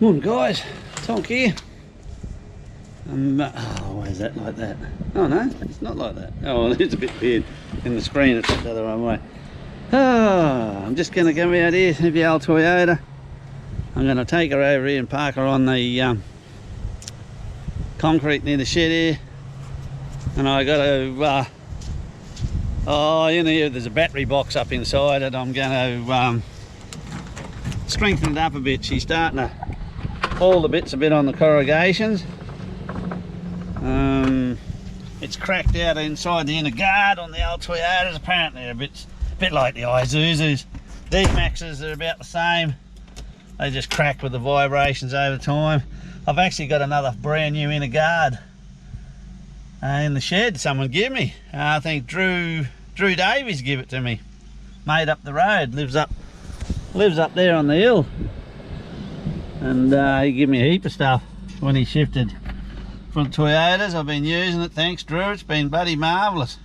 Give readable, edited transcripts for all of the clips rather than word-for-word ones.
Morning guys, Tonk here. Oh, why is that like that? Oh no, it's not like that. Oh, it's a bit weird in the screen, it's the other way. Oh, I'm just going to go out here, have the old Toyota. I'm going to take her over here and park her on the concrete near the shed here. And I got to, oh, you know, there's a battery box up inside it. I'm going to strengthen it up a bit. She's starting to all the bits a bit on the corrugations. It's cracked out inside the inner guard on the old Toyotas. Apparently they're a bit like the Isuzus. D-Maxes are about the same. They just crack with the vibrations over time. I've actually got another brand new inner guard in the shed someone gave me. I think Drew Davies gave it to me. Made up the road, lives up there on the hill. And he gave me a heap of stuff when he shifted from Toyotas. I've been using it, thanks Drew, it's been bloody marvellous.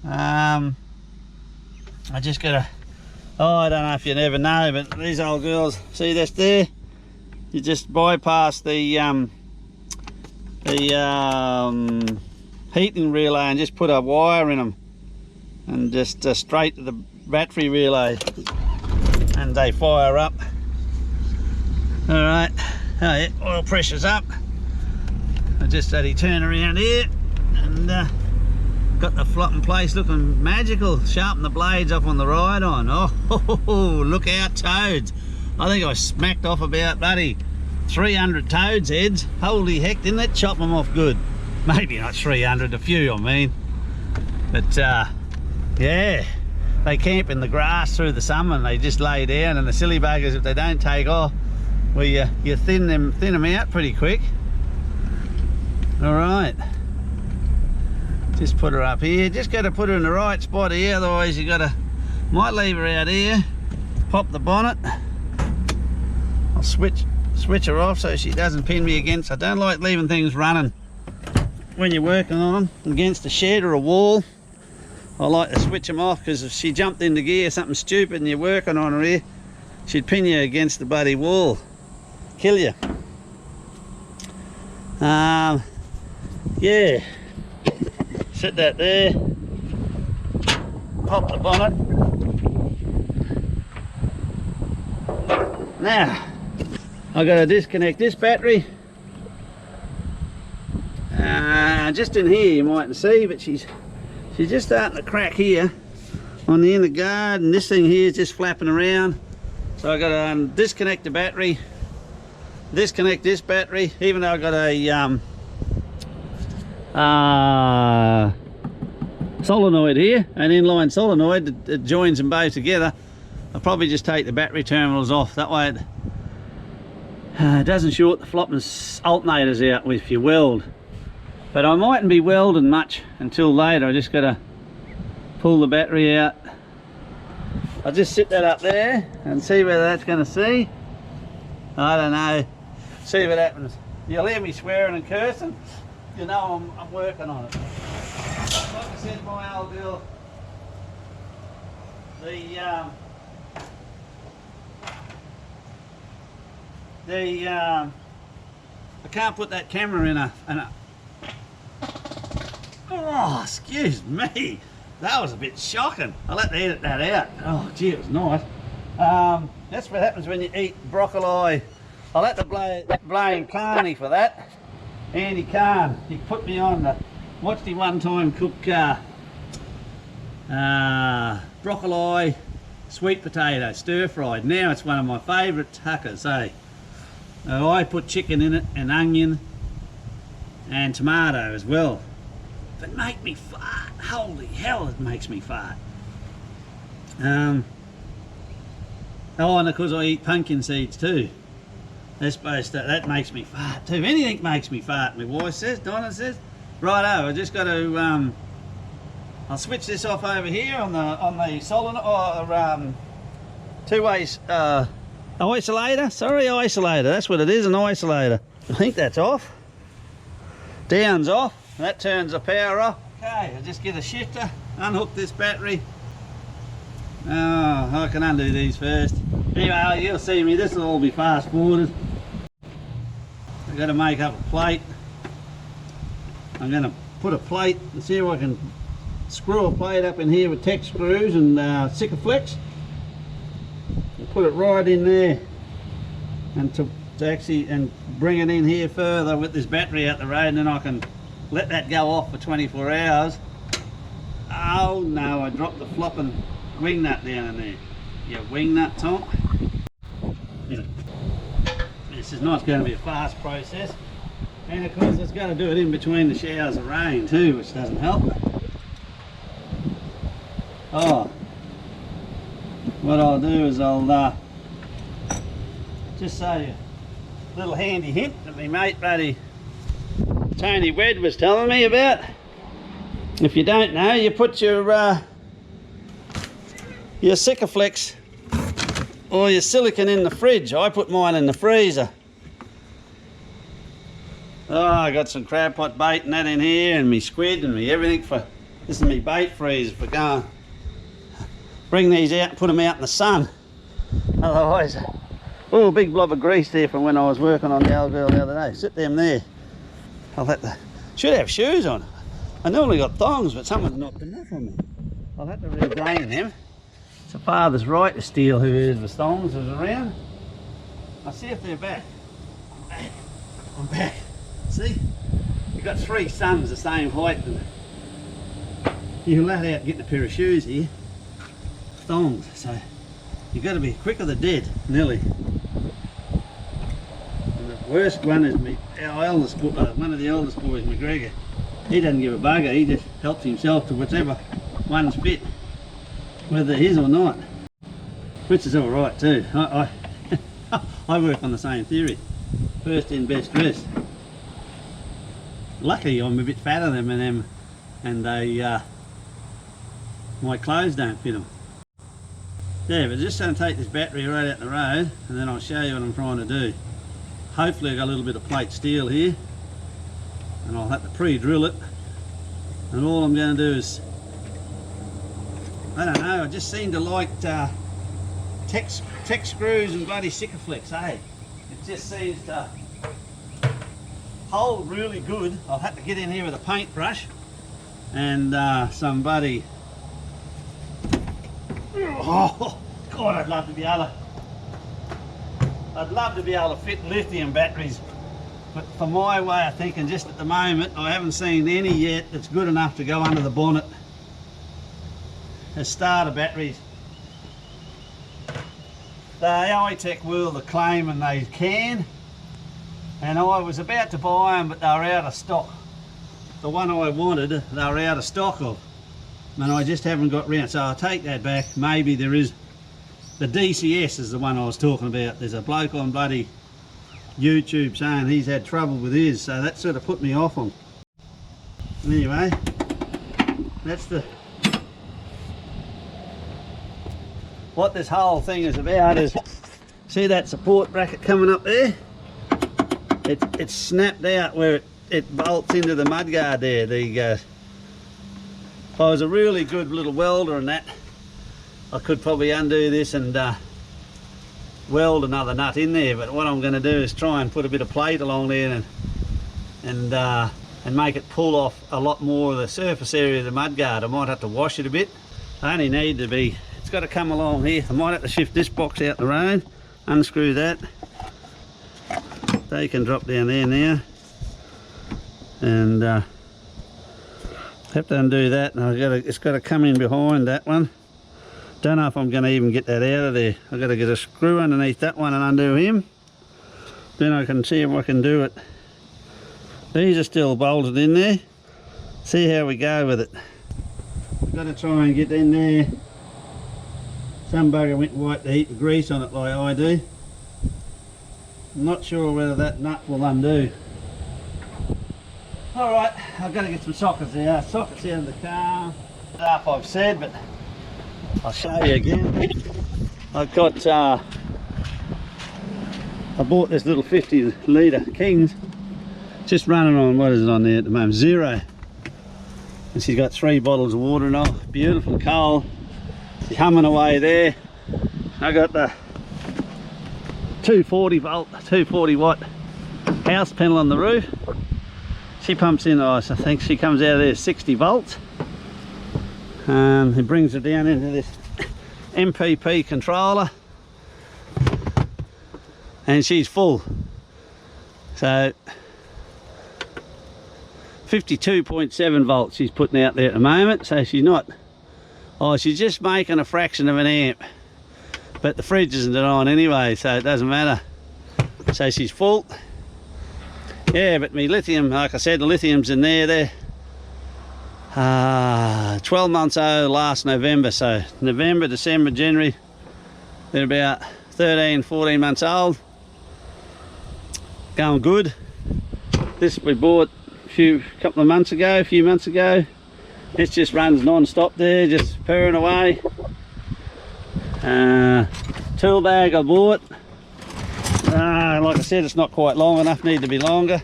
I just gotta, oh, I don't know if you never know, but these old girls, see this there? You just bypass the heating relay and just put a wire in them and just straight to the battery relay and they fire up. All right, oh yeah, oil pressure's up. I just had it turn around here and got the flop in place looking magical. Sharpen the blades up on the ride on. Oh, look out toads. I think I smacked off about bloody 300 toads heads. Holy heck, didn't that chop them off good? Maybe not 300, a few I mean. But yeah, they camp in the grass through the summer and they just lay down, and the silly buggers, if they don't take off, well you thin them out pretty quick. All right, just put her up here. Just got to put her in the right spot here, otherwise you might leave her out here. Pop the bonnet. I'll switch her off so she doesn't pin me against. I don't like leaving things running when you're working on them against a shed or a wall. I like to switch them off, because if she jumped into gear something stupid and you're working on her here, she'd pin you against the bloody wall, kill you. Yeah, set that there, pop the bonnet. Now I've got to disconnect this battery. Just in here you mightn't see, but she's just starting to crack here on the inner guard, and this thing here is just flapping around. So I've got to disconnect the battery, disconnect this battery, even though I've got a solenoid here, an inline solenoid that joins them both together. I'll probably just take the battery terminals off, that way it doesn't short the flopping alternators out if you weld. But I mightn't be welding much until later. I just got to pull the battery out. I'll just sit that up there and see whether that's going to see. I don't know. See what happens. You'll hear me swearing and cursing. You know I'm working on it. Like I said, my old girl, I can't put that camera in a oh, excuse me, that was a bit shocking. I'll have to edit that out. Oh gee, it was nice. That's what happens when you eat broccoli. I'll have to blame Carney for that. Andy Carn, he put me on the, watched him one time cook broccoli sweet potato stir fried. Now it's one of my favourite tuckers, eh? I put chicken in it and onion and tomato as well. But make me fart. Holy hell, it makes me fart. Oh, and of course I eat pumpkin seeds too. That's supposed to, that makes me fart too. Anything makes me fart, my wife says, Donna says. Righto, I just got to I'll switch this off over here on the solenoid, or two-way isolator. Sorry, isolator. That's what it is, an isolator. I think that's off. Down's off. That turns the power off. Okay, I'll just get a shifter, unhook this battery. Oh, I can undo these first. Anyway, you'll see me. This will all be fast forwarded. I've got to make up a plate. I'm going to put a plate and see if I can screw a plate up in here with Tek screws and Sikaflex. And put it right in there, and to actually and bring it in here further with this battery out the road, and then I can let that go off for 24 hours. Oh no, I dropped the flopping wing nut down in there. Yeah, wing nut, Tonk. This is not going to be a fast process, and of course it's got to do it in between the showers of rain too, which doesn't help. Oh, what I'll do is I'll just show you a little handy hint that my mate buddy Tony Wed was telling me about. If you don't know, you put your Sikaflex or your silicone in the fridge. I put mine in the freezer. Oh, I got some crab pot bait and that in here, and me squid and me everything for, this is me bait freezer for going. Bring these out and put them out in the sun. Otherwise, oh, big blob of grease there from when I was working on the old girl the other day. Sit them there. I'll have to, should have shoes on. I normally got thongs, but someone's knocked them off on me. I'll have to regain them. It's a father's right to steal whoever's thongs is around. I'll see if they're back. I'm back. I'm back. See? You've got 3 sons the same height. You're allowed out getting a pair of shoes here. Thongs, so you've got to be quick or the dead, nearly. And the worst one is our eldest, one of the eldest boys, McGregor. He doesn't give a bugger, he just helps himself to whichever one's fit, whether his or not, which is alright too. I work on the same theory, first in, best dressed. Luckily I'm a bit fatter than them, and they, my clothes don't fit them. Yeah, but just going to take this battery right out the road, and then I'll show you what I'm trying to do. Hopefully I've got a little bit of plate steel here, and I'll have to pre-drill it. And all I'm going to do is, I don't know, I just seem to like Tek screws and bloody Sikaflex, eh? It just seems to hold really good. I'll have to get in here with a paintbrush and some bloody, oh God, I'd love to be able to fit lithium batteries, but for my way of thinking, just at the moment, I haven't seen any yet that's good enough to go under the bonnet as starter batteries. The iTech will claim and they can, and I was about to buy them, but they were out of stock. The one I wanted, they were out of stock of, and I just haven't got round, so I'll take that back. Maybe there is, the DCS is the one I was talking about. There's a bloke on bloody YouTube saying he's had trouble with his, so that sort of put me off on. Anyway, that's what this whole thing is about. Is see that support bracket coming up there? It's snapped out where it bolts into the mudguard there. There you go. If I was a really good little welder and that, I could probably undo this and weld another nut in there, but what I'm going to do is try and put a bit of plate along there and make it pull off a lot more of the surface area of the mudguard. I might have to wash it a bit. I only need to be, it's got to come along here. I might have to shift this box out the road, unscrew that. They can drop down there now, and have to undo that, and it's got to come in behind that one. Don't know if I'm going to even get that out of there. I've got to get a screw underneath that one and undo him. Then I can see if I can do it. These are still bolted in there. See how we go with it. I've got to try and get in there. Some bugger went and wiped the heap of grease on it like I do. I'm not sure whether that nut will undo. Alright, I've got to get some sockets out. Sockets out of the car. Stuff I've said, but I'll show you again. I've got, I bought this little 50 litre Kings, just running on, what is it on there at the moment, 0. And she's got 3 bottles of water and all, beautiful coal. She's humming away there. I got the 240 volt, 240 watt house panel on the roof. She pumps in, I think she comes out of there 60 volts. It brings her down into this MPP controller, and she's full. So 52.7 volts she's putting out there at the moment. So she's not, she's just making a fraction of an amp, but the fridge isn't on anyway, so it doesn't matter. So she's full. Yeah, but me lithium, like I said, the lithium's in there. 12 months old last November, so November, December, January, they're about 13, 14 months old. Going good. This we bought a few months ago. It just runs non-stop there, just purring away. Tool bag I bought. Like I said, it's not quite long enough, need to be longer.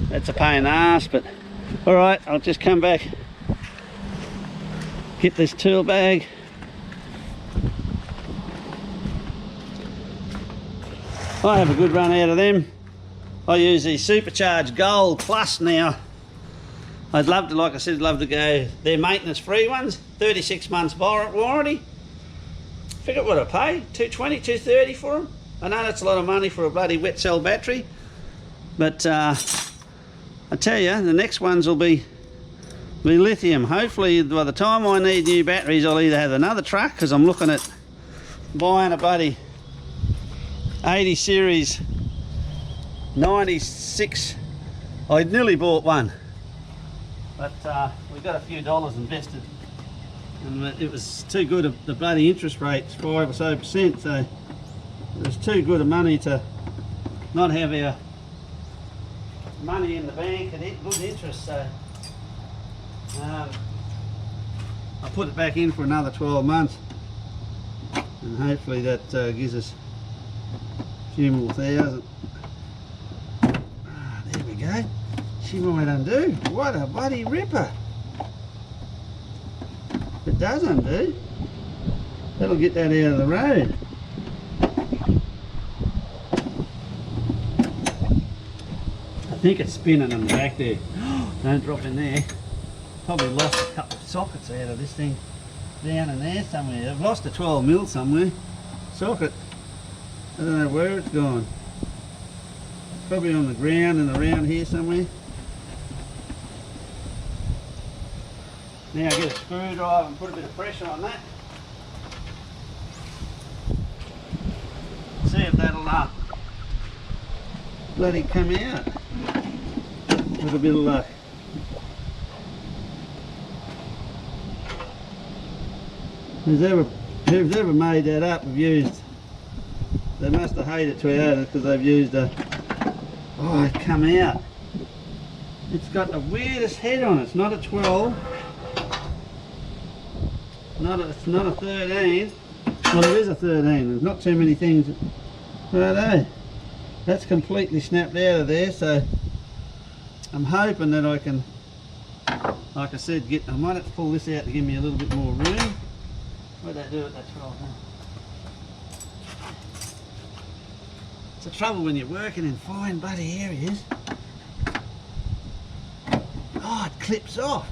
That's a pain in the ass, but all right, I'll just come back, get this tool bag. I have a good run out of them. I use the Supercharged Gold Plus now. I'd love to, like I said, love to go, they're maintenance free ones, 36 months warranty. Forget what I pay, 220, 230 for them. I know that's a lot of money for a bloody wet cell battery, but I tell you, the next ones will be lithium. Hopefully by the time I need new batteries, I'll either have another truck, because I'm looking at buying a bloody 80 series 96. I nearly bought one, but we got a few dollars invested, and it was too good. The bloody interest rate's 5% or so, so it was too good of money to not have our money in the bank and good interest. So I put it back in for another 12 months, and hopefully that gives us a few more thousand. There we go. She might undo. What a bloody ripper. It does undo. That'll get that out of the road. I think it's spinning on the back there. Don't drop in there. Probably lost a couple of sockets out of this thing down in there somewhere. I've lost a 12 mil somewhere. Socket. I don't know where it's gone. Probably on the ground and around here somewhere. Now I get a screwdriver and put a bit of pressure on that. See if that'll bloody come out with a bit of luck. Who's ever made that up have used, they must have hated Toyota because they've used a, oh, it come out. It's got the weirdest head on it. It's not a 12. It's not a 13. Well, it is a 13. There's not too many things. Righto. That's completely snapped out of there, so I'm hoping that I can, like I said, I might have to pull this out to give me a little bit more room. What'd they do with that 12 now? It's the trouble when you're working in fine bloody areas. Oh, it clips off.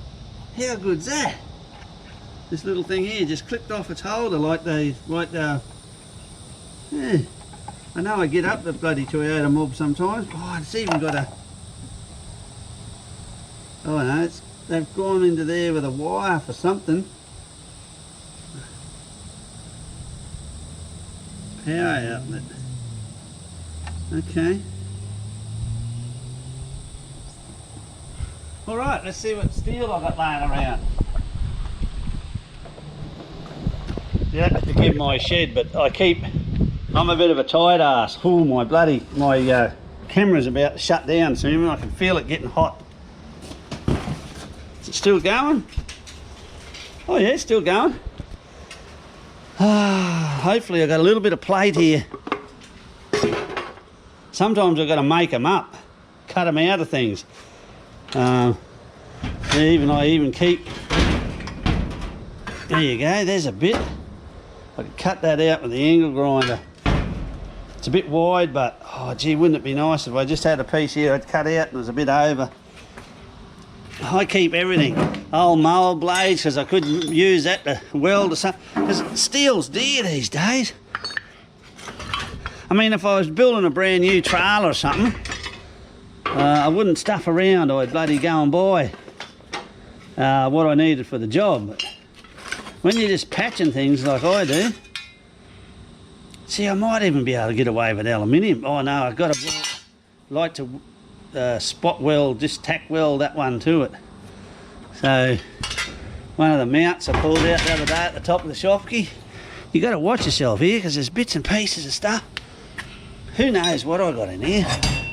How good's that? This little thing here just clipped off its holder like yeah. I know I get up the bloody Toyota mob sometimes. Oh, it's even got a, oh no, they've gone into there with a wire for something. Power outlet. Okay. Alright, let's see what steel I've got laying around. You have to forgive my shed, but I'm a bit of a tight ass. Oh, my camera's about to shut down soon. I can feel it getting hot. Is it still going? Oh yeah, it's still going. Hopefully I've got a little bit of plate here. Sometimes I've got to make them up, cut them out of things. I even keep, there you go, there's a bit. I can cut that out with the angle grinder. It's a bit wide, but oh gee, wouldn't it be nice if I just had a piece here I'd cut out and it was a bit over. I keep everything, old mower blades, because I couldn't use that to weld or something, because steel's dear these days. I mean, if I was building a brand new trailer or something, I wouldn't stuff around. I'd bloody go and buy what I needed for the job. But when you're just patching things like I do, see, I might even be able to get away with aluminium. Oh no, I've got to like to spot weld, just tack weld that one to it. So one of the mounts I pulled out the other day at the top of the shopkey. You got to watch yourself here, because there's bits and pieces of stuff. Who knows what I got in here?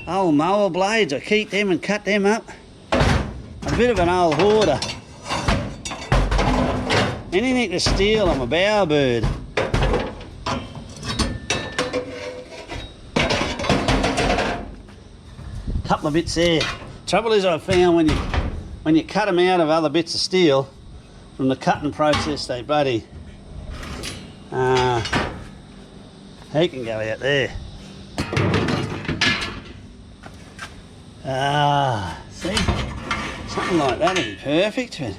Old mower blades, I keep them and cut them up. A bit of an old hoarder. Anything to steal, I'm a bowerbird. Couple of bits there. Trouble is, I've found when you cut them out of other bits of steel from the cutting process, they bloody he can go out there. See, something like that would be perfect. But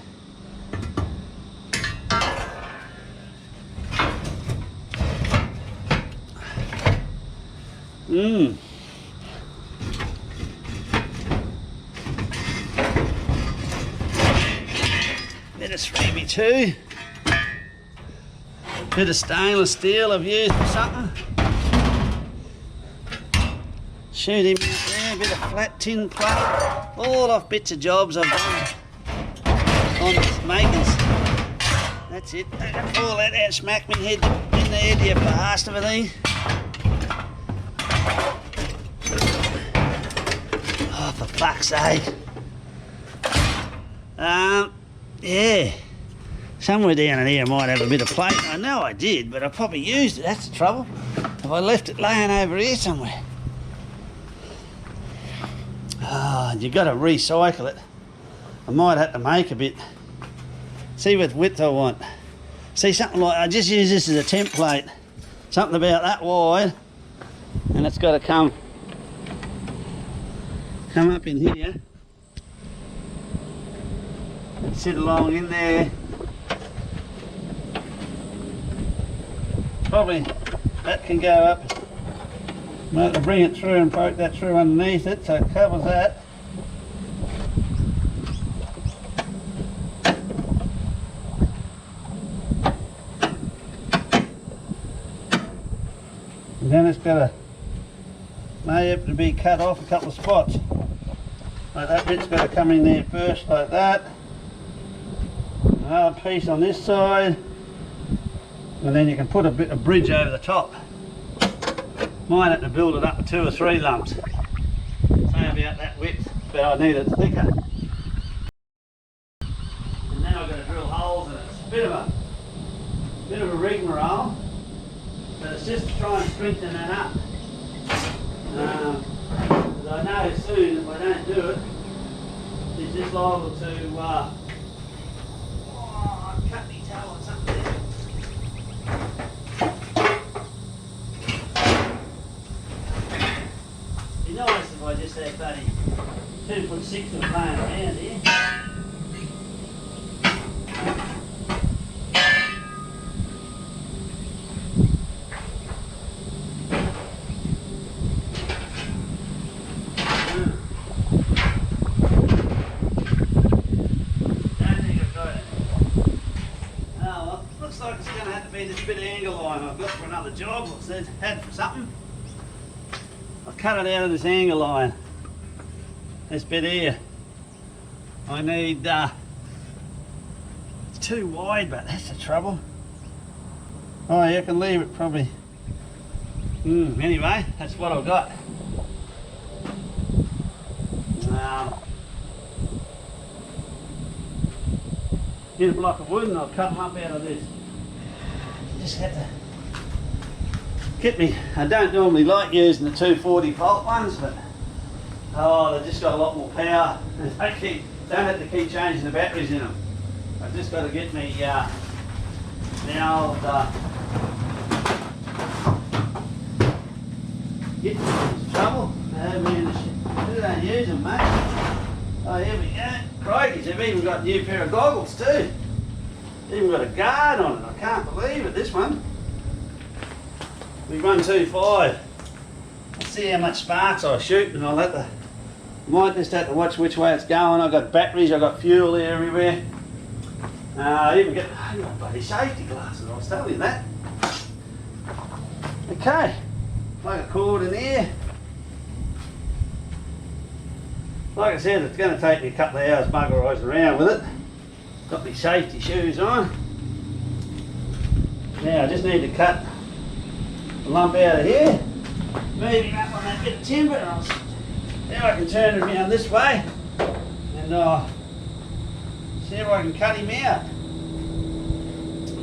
bit of 3x2, bit of stainless steel I've used for something. Shoot him out there, a bit of flat tin plate, all off bits of jobs I've done on this makers. That's it. Pull that out, smack me head in the head, you bastard with these. Oh, for fuck's sake. Yeah, somewhere down in here I might have a bit of plate. I know I did, but I probably used it. That's the trouble. Have I left it laying over here somewhere? You got to recycle it. I might have to make a bit. See what width I want. See, something like, I just use this as a template. Something about that wide, and it's got to come up in here. Sit along in there. Probably that can go up. Might have to bring it through and poke that through underneath it, so it covers that. And then it's got to, may have to be cut off a couple of spots. Like that bit's got to come in there first, like that. Another piece on this side, and then you can put a bit of bridge over the top. Might have to build it up to 2 or 3 lumps. Say about that width, but I need it thicker. And then I've got to drill holes in it. It's a bit of a rigmarole, but it's just to try and strengthen that up. Because I know soon if I don't do it, it's just liable to cut me toe or something there. It'd be nice if I just had bloody 2'6" of playing around here. This bit of angle line I've got for another job, I had for something. I cut it out of this angle line. This bit here. I need, it's too wide, but that's the trouble. Oh, you can leave it probably. Anyway, that's what I've got. Get a block of wood and I'll cut them up out of this. Just had to get me. I don't normally like using the 240 volt ones, but they've just got a lot more power. Don't have to keep changing the batteries in them. I've just got to get me the old get into trouble. They don't use them, mate. Oh, here we go. Crikey, they've even got a new pair of goggles too. Even got a guard on it. I can't believe it, this one. We run 2.5. Let's see how much sparks I shoot, and I'll have to, might just have to watch which way it's going. I've got batteries, I've got fuel there everywhere. I even got bloody safety glasses, I was telling you that. Okay, plug a cord in here. Like I said, it's going to take me a couple of hours buggerising around with it. Got my safety shoes on. Now I just need to cut the lump out of here. Move him up on that bit of timber, and now I can turn it around this way and see if I can cut him out.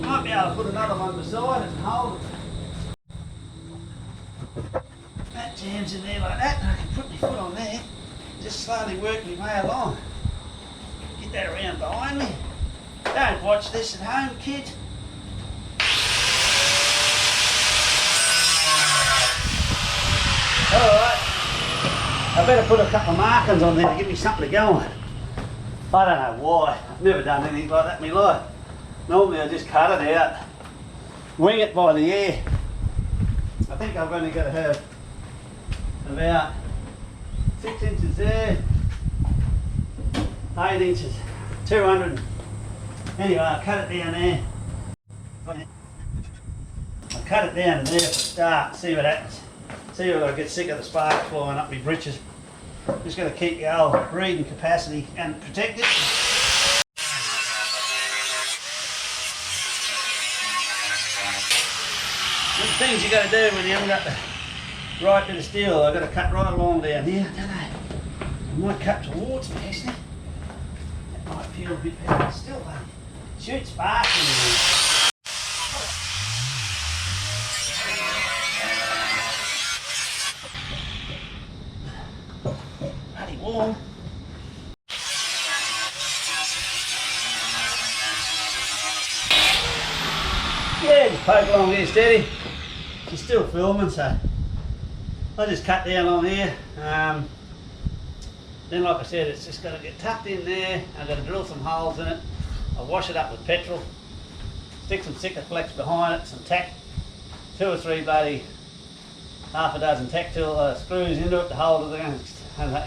Might be able to put another one beside it and hold it. That jams in there like that, and I can put my foot on there, just slowly work my way along. Get that around behind me. Don't watch this at home, kids. Alright, I better put a couple of markings on there to give me something to go on. I don't know why, I've never done anything like that in my life. Normally I just cut it out, wing it by the ear. I think I've only got to have about 6 inches there, 8 inches, 200. Anyway, I'll cut it down there. I'll cut it down to there for a start, see what happens. See if I get sick of the sparks flying up my britches. Just got to keep your old breathing capacity and protect it. The things you got to do when you haven't got the right bit of steel, I've got to cut right along down here. I don't know. I might cut towards me actually. That might feel a bit better. Still, shoot sparks in there. Bloody warm. Yeah, just poke along here steady. She's still filming, so I just cut down on here. Then, like I said, it's just got to get tucked in there. I've got to drill some holes in it. I'll wash it up with petrol, stick some Sikaflex behind it, some tack, 2 or 3 bloody half a dozen tactile screws into it to hold it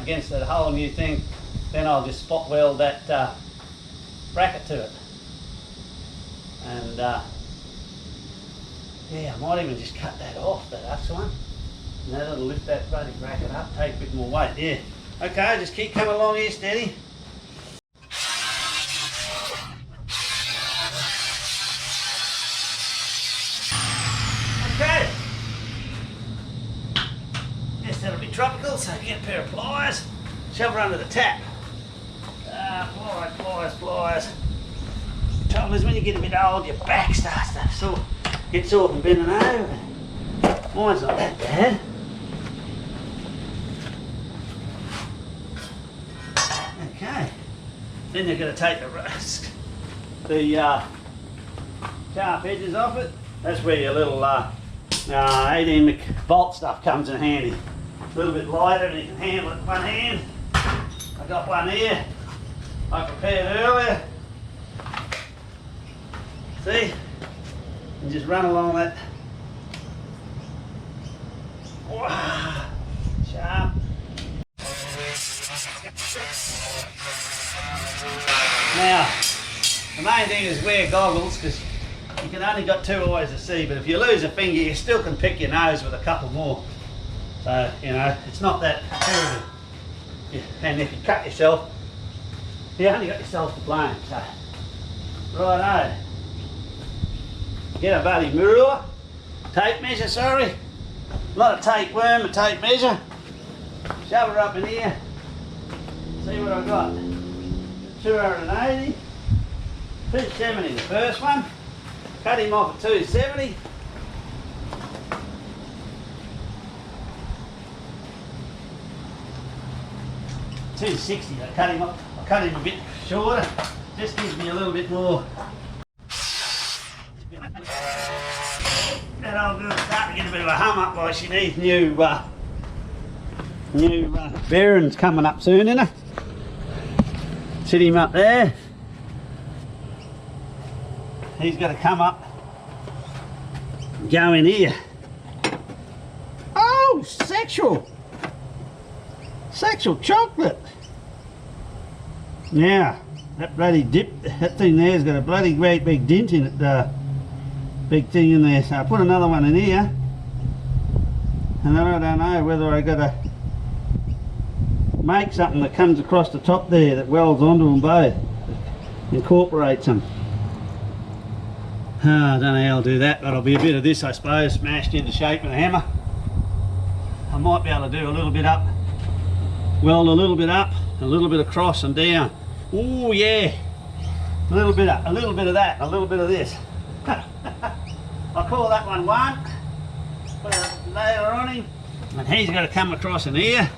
against that whole new thing. Then I'll just spot weld that bracket to it. And yeah, I might even just cut that off, that us one. And that'll lift that bloody bracket up, take a bit more weight, yeah. Okay, just keep coming along here steady. Okay. Guess that'll be tropical, so get a pair of pliers, shove her under the tap. Pliers. The trouble is when you get a bit old, your back starts to get sore from bending over. Mine's not that bad. Okay. Then you're going to take the sharp edges off it. That's where your little 18 bolt stuff comes in handy. A little bit lighter and you can handle it with one hand. I got one here. I prepared earlier. See? And just run along that. Wow. Sharp. Now, the main thing is wear goggles because you can only got 2 eyes to see, but if you lose a finger, you still can pick your nose with a couple more. So, you know, it's not that terrible. Yeah. And if you cut yourself, you only got yourself to blame. So, righto. Get a bloody mirror, tape measure, sorry. Not a tape worm, a tape measure. Shove her up in here. See what I've got. 280, 270 the first one. Cut him off at 270. $260. I cut him off. I cut him a bit shorter. Just gives me a little bit more. That old girl's starting to get a bit of a hum up like she needs new New bearing's coming up soon, isn't it? Sit him up there. He's got to come up, go in here. Oh, sexual chocolate. Now, that bloody that thing there's got a bloody great big dent in it, big thing in there. So I put another one in here, and then I don't know whether I got to make something that comes across the top there that welds onto them both, incorporates them. I don't know how I'll do that, but it'll be a bit of this, I suppose, smashed into shape with a hammer. I might be able to do a little bit up, weld a little bit up, a little bit across and down. Oh yeah, a little bit up, a little bit of that, a little bit of this. I'll call that one one. Put a layer on him, and he's got to come across in here.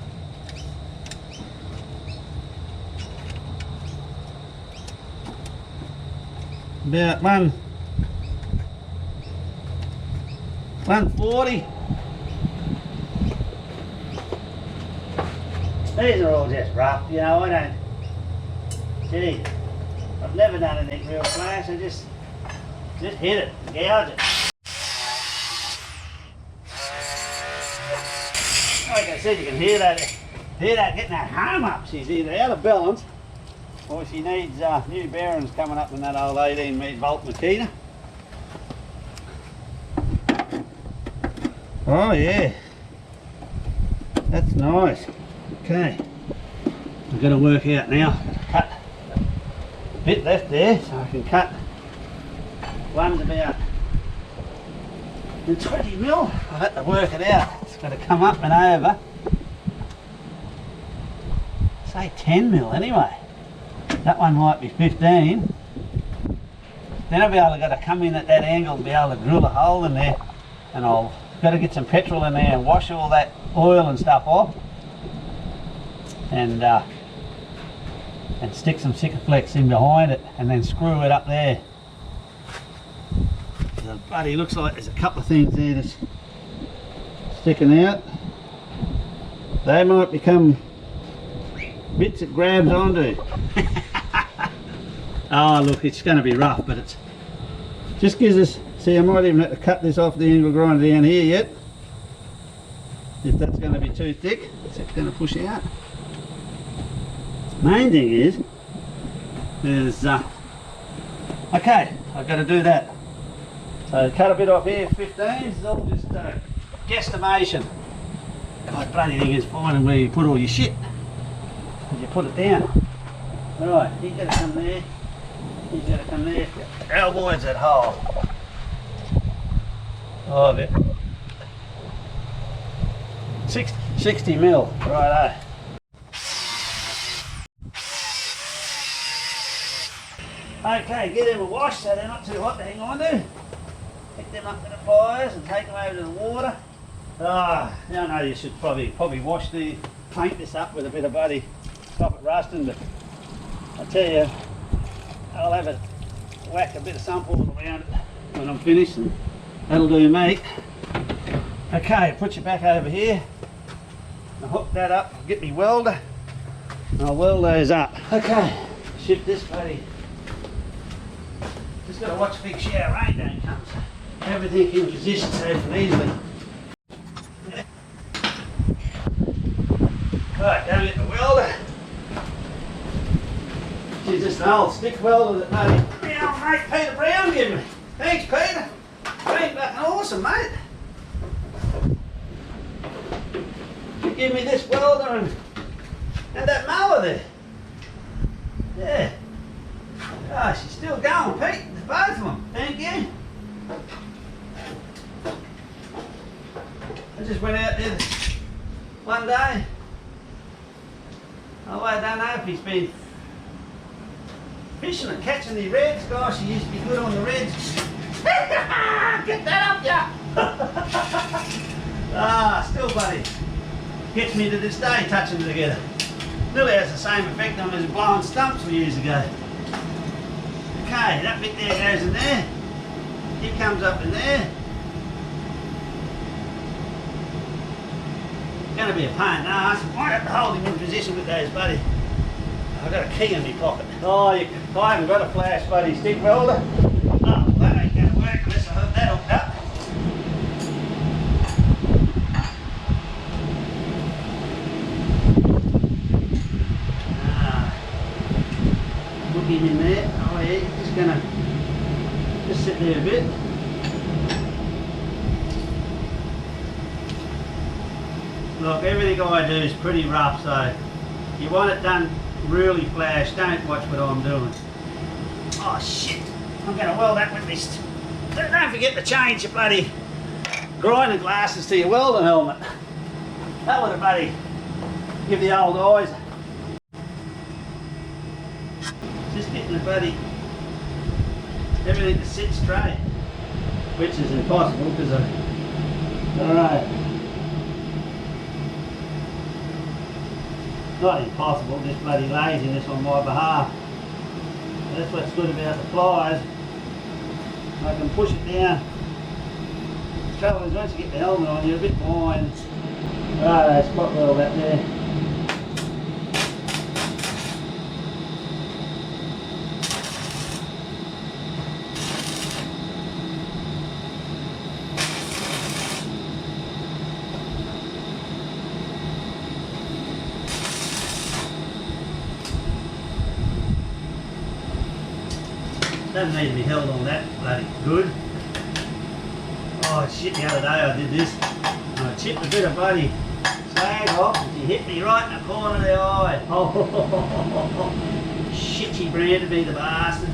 About 140. These are all just rough, you know. I don't. Gee, I've never done anything real flash. I just hit it, gouge it. Like I said, you can hear that getting that home up. She's either out of balance, or she needs new bearings coming up in that old 18 volt Makita. Oh yeah, that's nice. Okay, I've got to work out now. Cut a bit left there, so I can cut. One's about 20 mil. I'll have to work it out. It's got to come up and over. Say 10 mil anyway. That one might be 15. Then I'll be able to come in at that angle and be able to drill a hole in there, and I'll got to get some petrol in there and wash all that oil and stuff off, and stick some Sikaflex in behind it, and then screw it up there. The buddy looks like there's a couple of things there that's sticking out. They might become bits it grabs onto. Oh look, it's going to be rough, but it's just gives us. See, I might even have to cut this off the angle grinder down here yet, if that's going to be too thick. It's going to push out. Main thing is okay, I've got to do that. So cut a bit off here, 15. It's all just guesstimation. God, bloody thing is finding where you put all your shit. You put it down. Right, he's got to come there. He's got to come there. Elbows that hole. Oh, a bit. 60 mil. Righto. Okay, get them a wash so they're not too hot to hang on to. Pick them up to the fires and take them over to the water. I know you should probably wash paint this up with a bit of bloody stop it rusting, but I tell you, I'll have it whack a bit of samples around it when I'm finished, and that'll do me. Okay, put you back over here. I'll hook that up, get me welder, and I'll weld those up. Okay, shift this buddy. Just got to watch a big shower rain don't come. Everything in position safe and easily. Right, go get the welder. She's just an old stick welder that mate Peter Brown gave me. Thanks, Peter. Been fucking awesome, mate. You give me this welder and that mower there. Yeah. Oh, she's still going, Pete. There's both of them. Thank you. I just went out there one day. Oh, I don't know if he's been fishing and catching the reds. Gosh, he used to be good on the reds. Get that up, yeah. Still, buddy. Gets me to this day touching them together. Nearly has the same effect on as blowing stumps from years ago. Okay, that bit there goes in there. He comes up in there. going to be a pain in the ass. I might have to hold him in position with those, buddy. I've got a key in my pocket. Oh, I haven't got a flash, buddy, stick welder. Oh, that ain't going to work unless I hook that hooked up. Look him in there. Oh yeah, just going to just sit there a bit. Look, everything I do is pretty rough, so you want it done really flash, don't watch what I'm doing. Oh shit, I'm going to weld that with this. Don't forget to change your bloody grinding glasses to your welding helmet. That would have bloody give the old eyes. Just getting the bloody everything to sit straight, which is impossible because I don't know. Not impossible, just bloody laziness on my behalf. That's what's good about the pliers. I can push it down. The trouble is once you get the helmet on, you're a bit blind. Right, spot weld that there. Doesn't need to be held on that bloody good. Oh shit, the other day I did this. I chipped a bit of bloody slag off and she hit me right in the corner of the eye. Oh shit, she branded me, the bastard.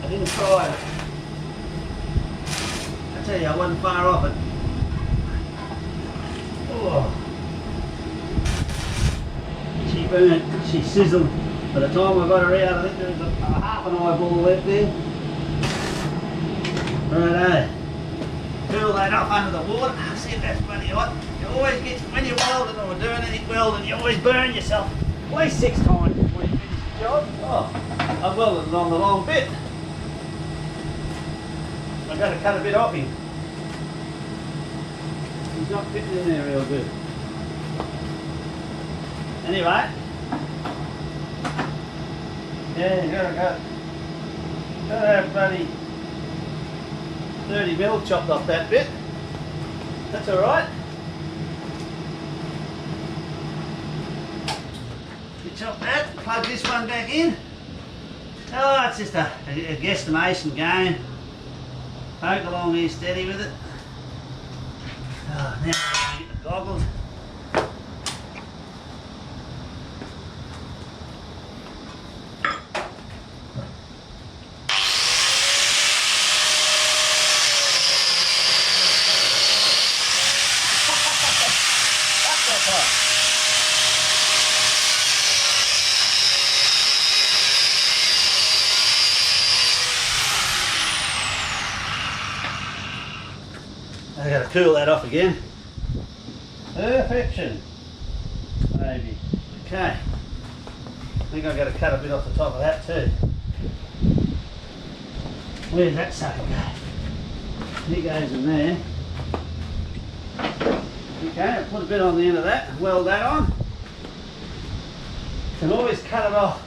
I didn't try it. I tell you, I wasn't far off it. Oh. She burnt, she sizzled. By the time I got her out, I think there was a half an eyeball left there. Righto. Cool that off under the water. See if that's bloody hot. You always get, when you're welding or doing anything welding, you always burn yourself at least 6 times before you finish the job. Oh, I've welded it on the long bit. I've got to cut a bit off him. He's not fitting in there real good. Anyway, yeah, you gotta have bloody 30 mil chopped off that bit. That's alright. You chop that, plug this one back in. Oh, it's just a guesstimation game. Poke along here steady with it. Oh, now we're going to get the goggles. I gotta cool that off again. Perfection. Maybe. Okay. I think I've got to cut a bit off the top of that too. Where's that sucker go? It goes in there. Okay, put a bit on the end of that and weld that on. Can always cut it off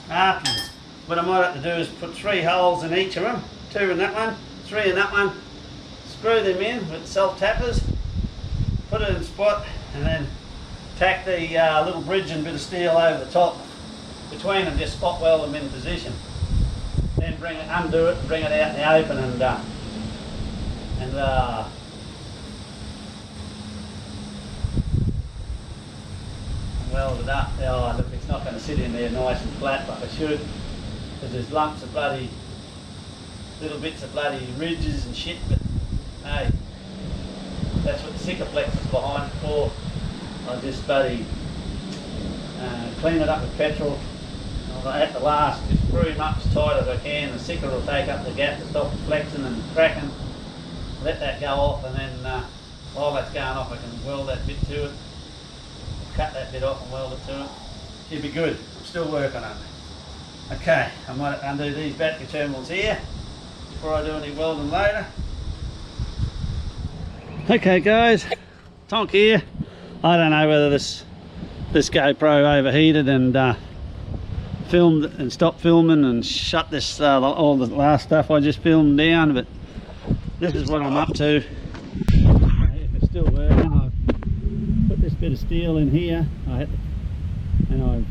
afterwards. What I might have to do is put 3 holes in each of them. 2 in that one, 3 in that one. Screw them in with self-tappers. Put it in spot and then tack the little bridge and bit of steel over the top between them. Just spot weld them in position. Then bring it, undo it, and bring it out in the open and weld it up. Oh, look, it's not going to sit in there nice and flat, but I should, because there's lumps of bloody, little bits of bloody ridges and shit. But hey, that's what the Sikaflex is behind for. I'll just bloody clean it up with petrol. At the last, just screw him up as tight as I can. The Sika will take up the gap to stop flexing and cracking. Let that go off, and then while that's going off, I can weld that bit to it. Cut that bit off and weld it to it. Should be good. I'm still working on it. Okay, I might undo these battery terminals here before I do any welding later. Okay guys, Tonk here. I don't know whether this GoPro overheated and filmed and stopped filming and shut this all the last stuff I just filmed down, but this is what I'm up to. If it's still working, I've put this bit of steel in here and I've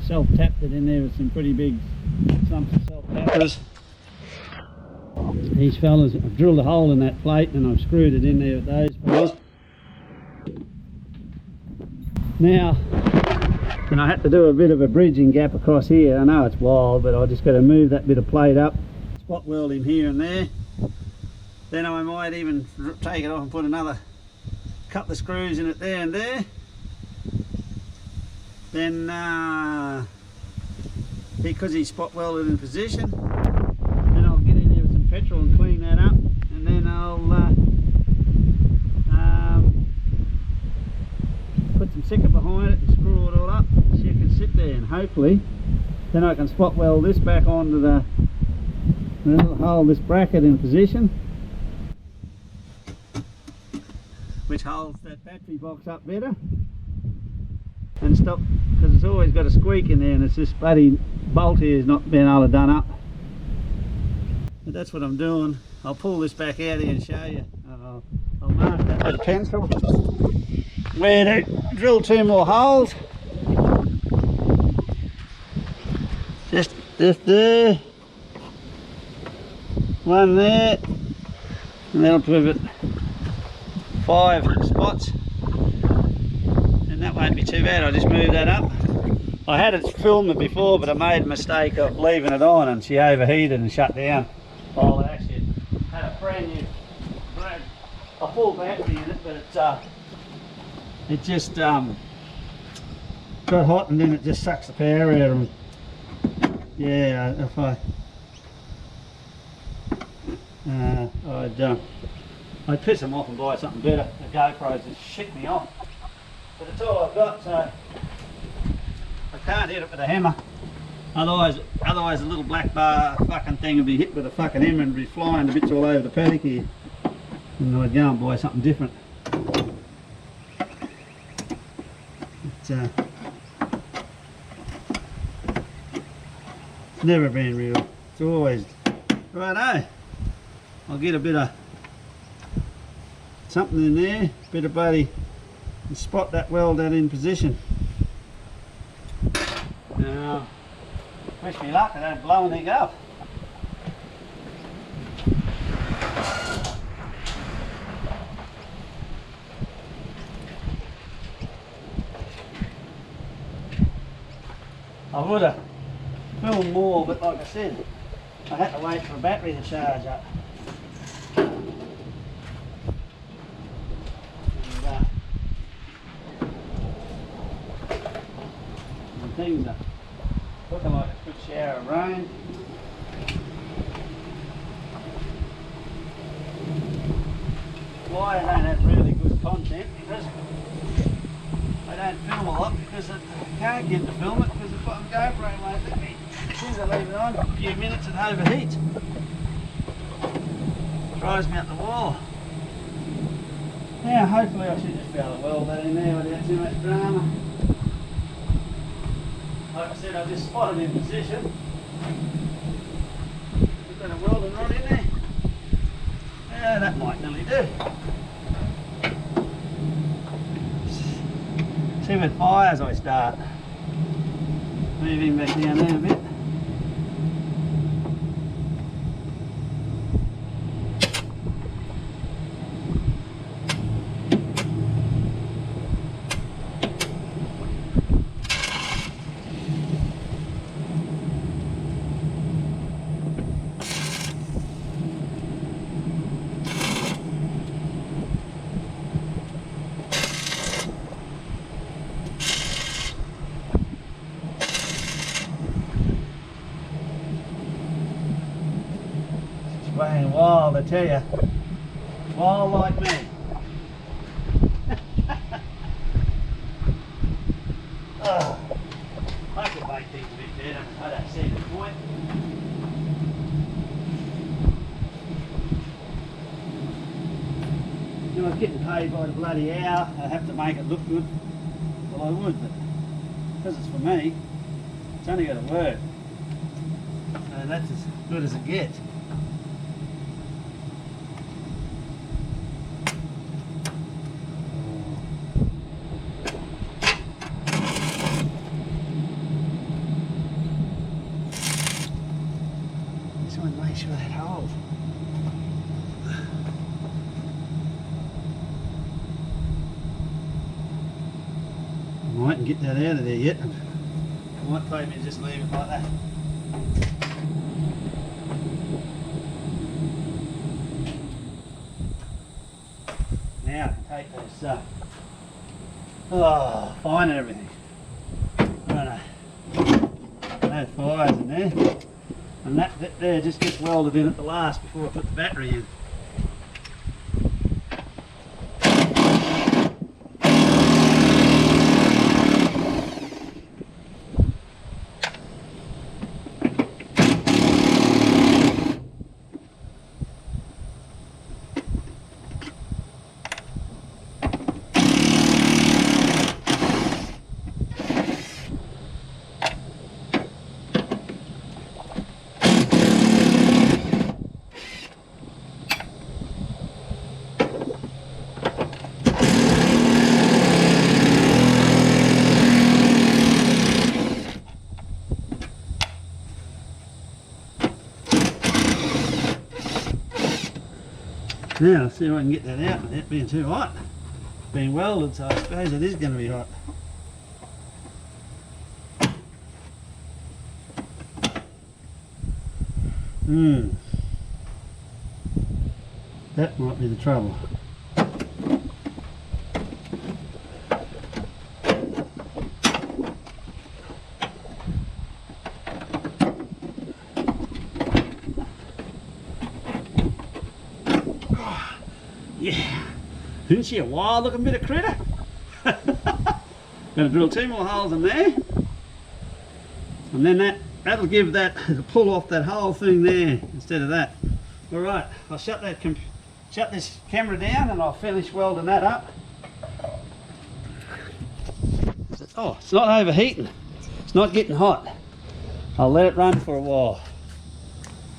self-tapped it in there with some pretty big sumps of self-tappers. These fellas, I've drilled a hole in that plate and I've screwed it in there with those fellas. Now, and I had to do a bit of a bridging gap across here. I know it's wild, but I just got to move that bit of plate up, spot weld in here and there. Then I might even take it off and put another couple of screws in it there and there. Then because he's spot welded in position, then I'll get in here with some petrol and clean that up, and then I'll put some sticker behind it and screw it all up so you can sit there, and hopefully then I can spot weld this back onto the hold this bracket in position, which holds that battery box up better, and stop, because it's always got a squeak in there and it's this bloody bolt here is not being able to done up. But that's what I'm doing. I'll pull this back out here and show you. I'll mark that with a pencil where to drill 2 more holes. Just there, one there, and that'll put 5 spots. That won't be too bad. I just move that up. I had it filmed it before, but I made a mistake of leaving it on and she overheated and shut down. I actually had a brand new, a full battery in it, but it just got hot and then it just sucks the power out of it. Yeah, if I'd piss them off and buy something better. The GoPros just shit me off. But it's all I've got, so I can't hit it with a hammer. Otherwise the little black bar fucking thing would be hit with a fucking hammer and be flying to bits all over the paddock here. And I'd go and buy something different. It's never been real. It's always, righto, I'll get a bit of something in there, bit of bloody, and spot that weld that in position. Now, wish me luck, I don't blow anything up. I would have filmed more, but like I said, I had to wait for a battery to charge up. Things are looking like a good shower of rain. Why I don't have really good content, because I don't film a lot, because I can't get to film it because the fucking GoPro won't let me. As soon as I leave it on for a few minutes it overheats. Drives me up the wall. Now hopefully I should just be able to weld that in there without too much drama. Like I said, I just spotted in position. We've got a welding rod in there. Yeah, that might nearly do. See with fires I start. Moving back down there a bit. Playing wild, I tell you. Wild like me. Oh, I could make things a bit better, I don't see it. I was getting paid by the bloody hour, I have to make it look good. Well, I would, but because it's for me, it's only got to work. And that's as good as it gets. Just want to make sure that holds. I mightn't get that out of there yet. I might maybe just leave it like that. Now I can take those fine and everything. I don't know. No fires in there. And that bit there just gets welded in at the last before I put the battery in. Now, let's see if I can get that out without being too hot. It's been welded, so I suppose it is going to be hot. That might be the trouble. Yeah, isn't she a wild looking bit of critter? Gonna drill 2 more holes in there, and then that'll give that, it'll pull off that whole thing there instead of that. All right, I'll shut this camera down and I'll finish welding that up. Oh, it's not overheating. It's not getting hot. I'll let it run for a while.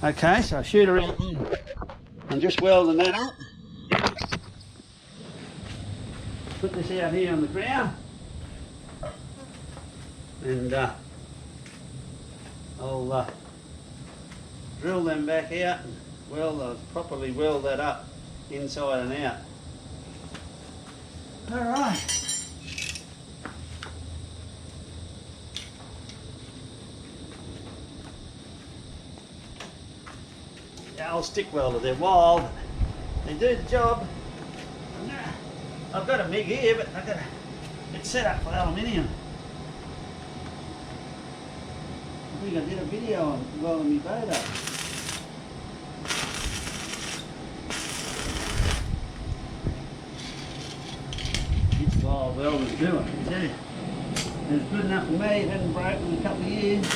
Okay, so I shoot around and just welding that up. Put this out here on the ground, and I'll drill them back out and properly weld that up inside and out. All right. Yeah, I'll stick welder. They're wild. They do the job. I've got a MIG here, but it's set up for aluminium. I think I did a video on welding my boat up. It's wild welding to do, I can tell you. It's good enough for me, it hasn't broken in a couple of years.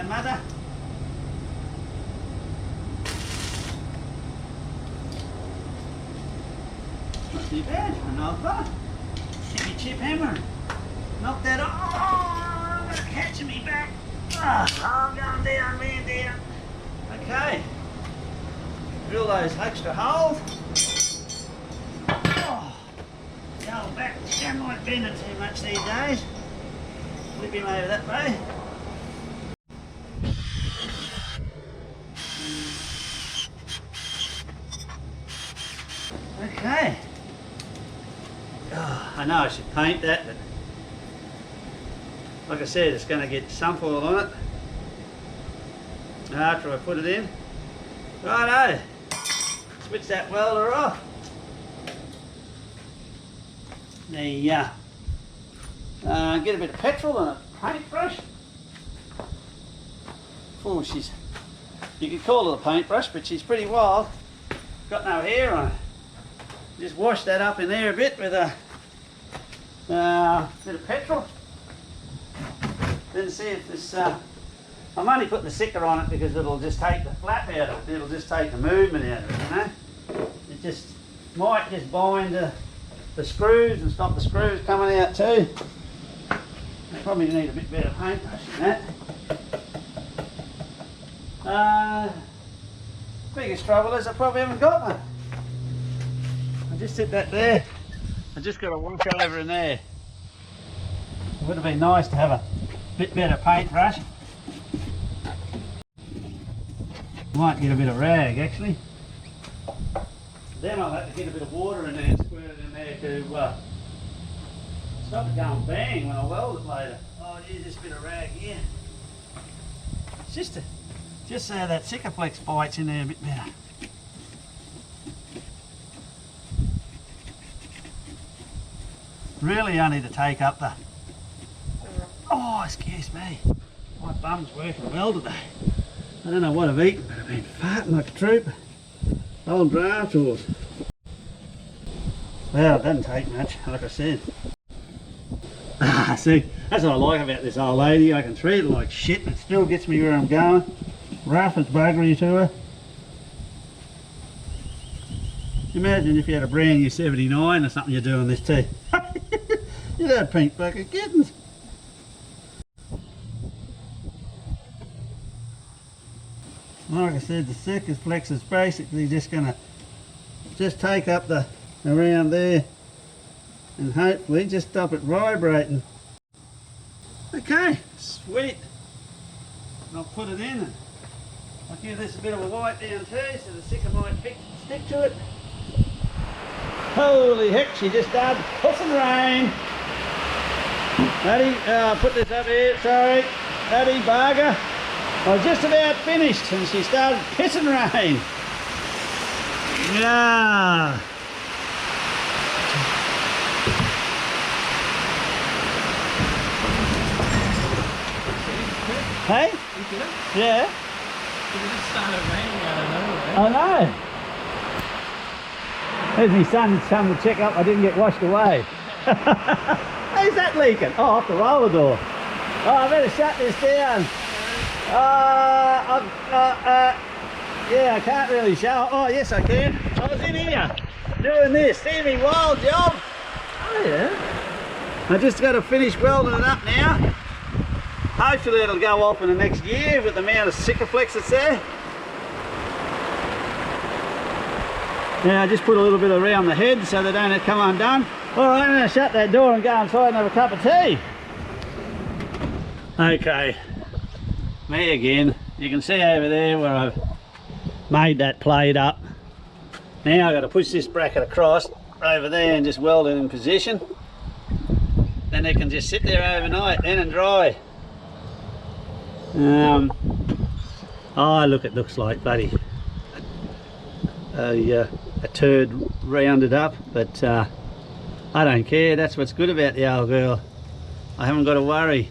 Mother. Not too bad, another heavy chip hammer. Knock that off. Oh, it's catching me back. Oh, I'm going down, man, down. Okay. Drill those extra holes. Oh, the old back down like bending too much these days. Flip him over that way. Okay. Oh, I know I should paint that, but like I said, it's going to get sunfoil on it after I put it in. Righto. Switch that welder off. get a bit of petrol and a paintbrush. Oh, you could call it a paintbrush, but she's pretty wild. Got no hair on it. Just wash that up in there a bit with a bit of petrol. Then see if this, I'm only putting the sticker on it because it'll just take the flap out of it. It'll just take the movement out of it, you know. It just might just bind the screws and stop the screws coming out too. I probably need a bit better paintbrush than that. Biggest trouble is I probably haven't got one. I just hit that there. I just got a wash over in there. It would have been nice to have a bit better paintbrush. Might get a bit of rag actually. Then I'll have to get a bit of water in there and squirt it in there to stop it going bang when I weld it later. Oh, use this bit of rag here. It's just so that Sikaflex bites in there a bit better. Really only to take up the... Oh, excuse me. My bum's working well today. I don't know what I've eaten, but I've been farting like a trooper. Old draft horse. Well, it doesn't take much, like I said. See, that's what I like about this old lady. I can treat it like shit and it still gets me where I'm going. Rough as buggery to her. Imagine if you had a brand new 79 or something you're doing this to. You'd have pink bucket kittens. Like I said, the Sikaflex is basically just going to take up the around there and hopefully just stop it vibrating. Okay, sweet. And I'll put it in and I'll give this a bit of a wipe down too so the sticker might stick to it. Holy heck, she just started pissing rain. Daddy, put this up here, sorry. Daddy, barger. I was just about finished and she started pissing rain. Yeah. Hey? Yeah. It just started raining out of nowhere. I know. There's my son come to check up I didn't get washed away. How's that leaking? Oh, off the roller door. Oh, I better shut this down. Yeah, I can't really show. Oh, yes I can. I was in here doing this. See me wild job? Oh, yeah. I just got to finish welding it up now. Hopefully it'll go off in the next year with the amount of Sikaflex that's there. Now I just put a little bit around the head so they don't come undone. Alright, I'm going to shut that door and go inside and have a cup of tea. Okay, me again. You can see over there where I've made that plate up. Now I've got to push this bracket across over there and just weld it in position. Then it can just sit there overnight then and dry. Oh look, it looks like bloody a turd rounded up, but I don't care. That's what's good about the old girl. I haven't got to worry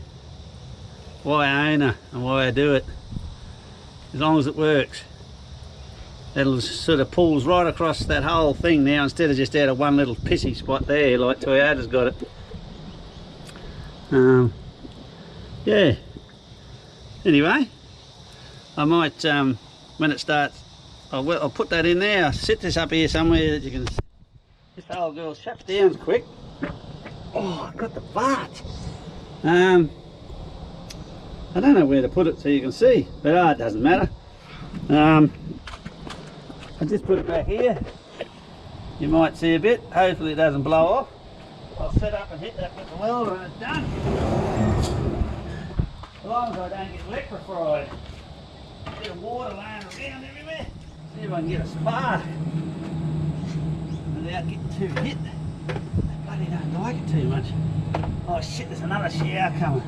why I own her and why I do it. As long as it works, it'll sort of pulls right across that whole thing now instead of just out of one little pissy spot there like Toyota's got it. Yeah. Anyway, I might when it starts, I'll put that in there. I'll sit this up here somewhere that you can. This old girl shuts down quick. Oh, I've got the fart. I don't know where to put it so you can see, but it doesn't matter. I just put it back here. You might see a bit. Hopefully it doesn't blow off. I'll set up and hit that with the welder and it's done. As long as I don't get electrified. A bit of water laying around everywhere. See if I can get a spark without getting too hit. I bloody don't like it too much. Oh shit, there's another shower coming.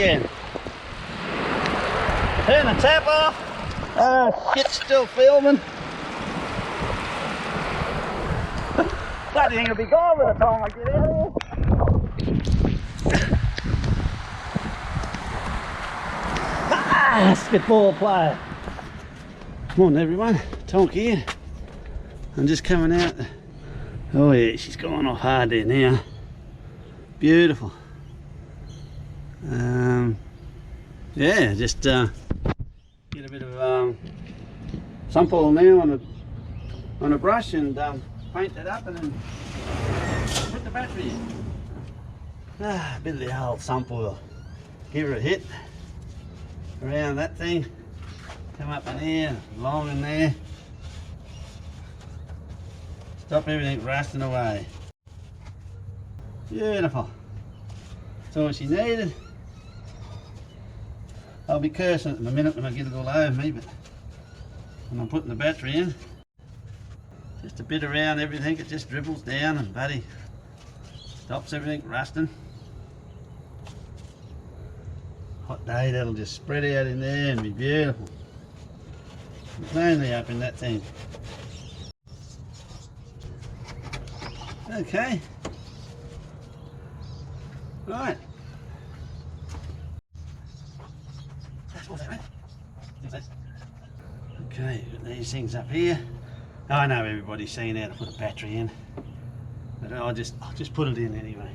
again. Turn the tap off. Oh, shit's still filming. Bloody thing will be gone by the time I get out of here. Basketball player. Come on everyone, Tonk here. I'm just coming out. Oh yeah, she's going off hard there now. Beautiful. Yeah, just get a bit of sample now on a brush and paint it up and then put the battery in. A bit of the old sample, give her a hit around that thing, come up in here, along in there, stop everything rusting away. Beautiful. That's all she needed. I'll be cursing it in a minute when I get it all over me, but when I'm putting the battery in, just a bit around everything, it just dribbles down and buddy stops everything rusting. Hot day, that'll just spread out in there and be beautiful. It's mainly up in that thing. Okay. Right. Okay, got these things up here. I know everybody's seen how to put a battery in, but I'll just put it in anyway.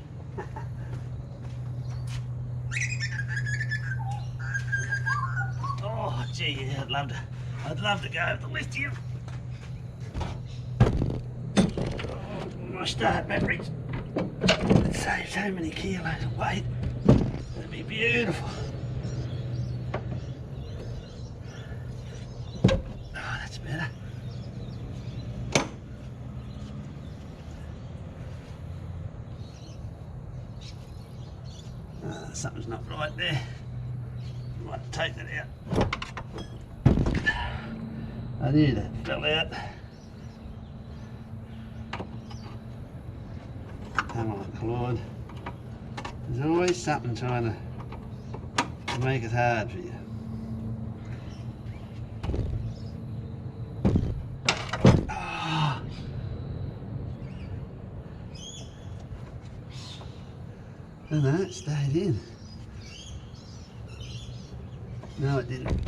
Oh gee, yeah, I'd love to go over the lithium. My start batteries. It'd save so many kilos of weight. It'd be beautiful. Oh, that's better. Something's not right there. Might take that out. I knew that fell out. Come on, Claude. There's always something trying to make it hard for you. Oh. No, it stayed in. No, it didn't.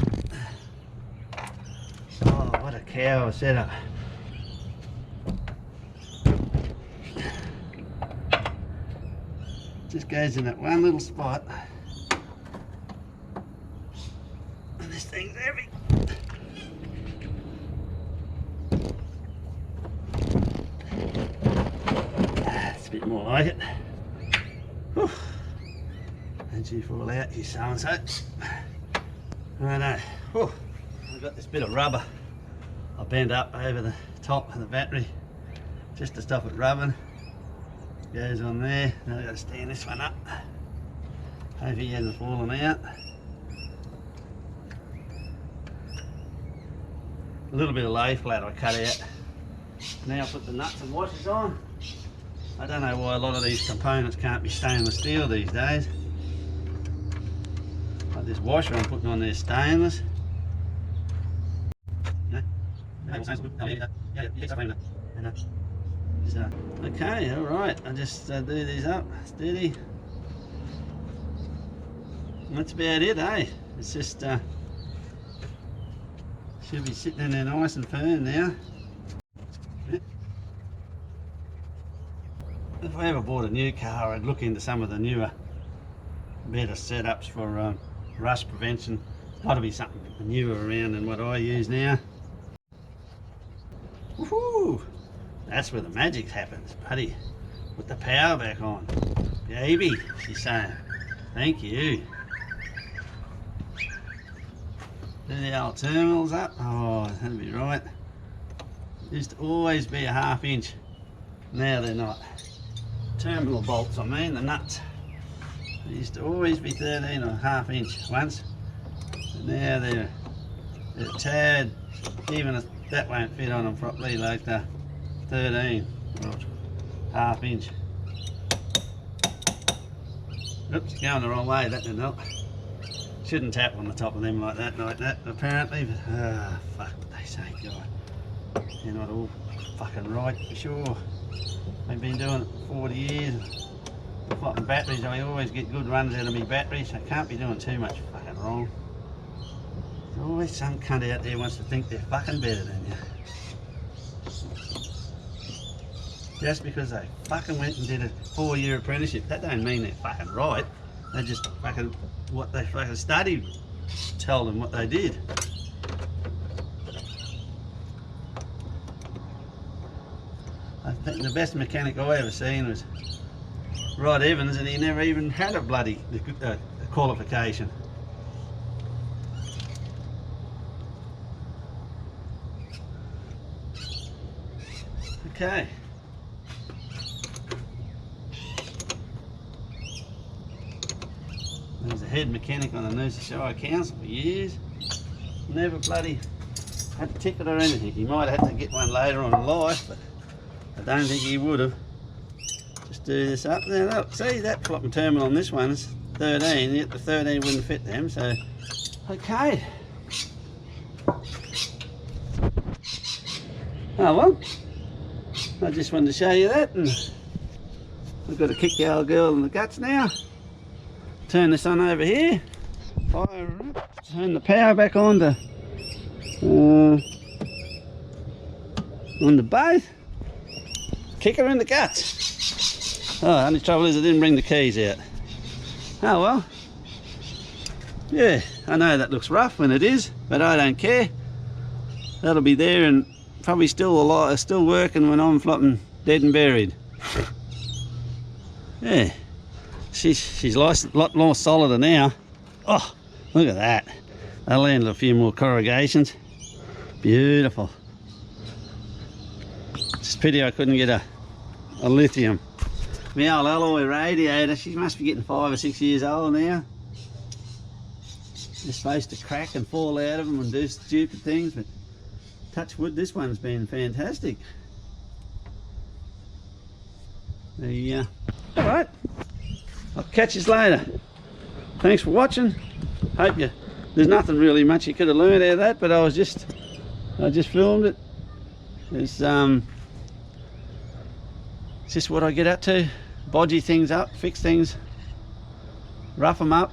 Oh, what a cow setup. Just goes in that one little spot. And this thing's heavy. That's a bit more like it. Whew. Don't you fall out, you so-and-so. Righto. Whew. I've got this bit of rubber I'll bend up over the top of the battery just to stop it rubbing. Goes on there. Now I've got to stand this one up. Hope he hasn't fallen out. A little bit of lay flat I cut out. Now I'll put the nuts and washers on. I don't know why a lot of these components can't be stainless steel these days. Like this washer I'm putting on there stainless. Okay, alright, I'll just do these up, steady. That's about it, eh? It's just, should be sitting in there nice and firm now. If I ever bought a new car, I'd look into some of the newer, better setups for rust prevention. It's got to be something newer around than what I use now. Woohoo! That's where the magic happens, buddy. Put the power back on. Baby, she's saying. Thank you. Do the old terminals up. Oh, that'd be right. Used to always be a ½ inch. Now they're not. Terminal bolts, I mean, the nuts. They used to always be 13 or ½ inch once. And now they're a tad, even if that won't fit on them properly, like the 13 or ½ inch. Oops, going the wrong way, that didn't help. Shouldn't tap on the top of them like that, apparently, but fuck what they say, guy. They're not all fucking right, for sure. I've been doing it for 40 years. Flopping batteries, I always get good runs out of me batteries. I can't be doing too much fucking wrong. There's always some cunt out there wants to think they're fucking better than you. Just because they fucking went and did a 4-year apprenticeship, that don't mean they're fucking right. They just fucking, what they fucking studied, tell them what they did. I think the best mechanic I ever seen was Rod Evans, and he never even had a bloody qualification. Okay. I was a head mechanic on the Noosa Shire Council for years. Never bloody had a ticket or anything. He might have had to get one later on in life, but I don't think he would have. Just do this up there. Look, see that flopping terminal on this one's 13, yet the 13 wouldn't fit them, so okay. Oh well, I just wanted to show you that, and I've got to kick the old girl in the guts now. Turn this on over here, fire her up, turn the power back on to both, kick her in the guts. Oh, only trouble is I didn't bring the keys out. Oh well, yeah, I know that looks rough when it is, but I don't care. That'll be there and probably still alive, still working when I'm flopping dead and buried. Yeah. She's a lot more solid now. Oh, look at that. I landed a few more corrugations. Beautiful. It's a pity I couldn't get a lithium. My old alloy radiator, she must be getting 5 or 6 years old now. They're supposed to crack and fall out of them and do stupid things, but touch wood, this one's been fantastic. There you go. Alright. I'll catch you later. Thanks for watching. Hope you, there's nothing really much you could have learned out of that, but I just filmed it. It's just what I get up to. Bodgy things up, fix things, rough them up,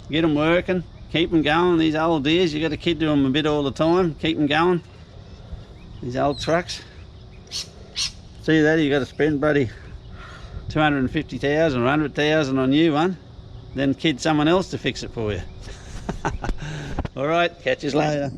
get them working, keep them going. These old deers, you got to kid to them a bit all the time, keep them going. These old trucks. See that, you got to spend buddy 250,000 or 100,000 on a new one, then kid someone else to fix it for you. All right, catch you later.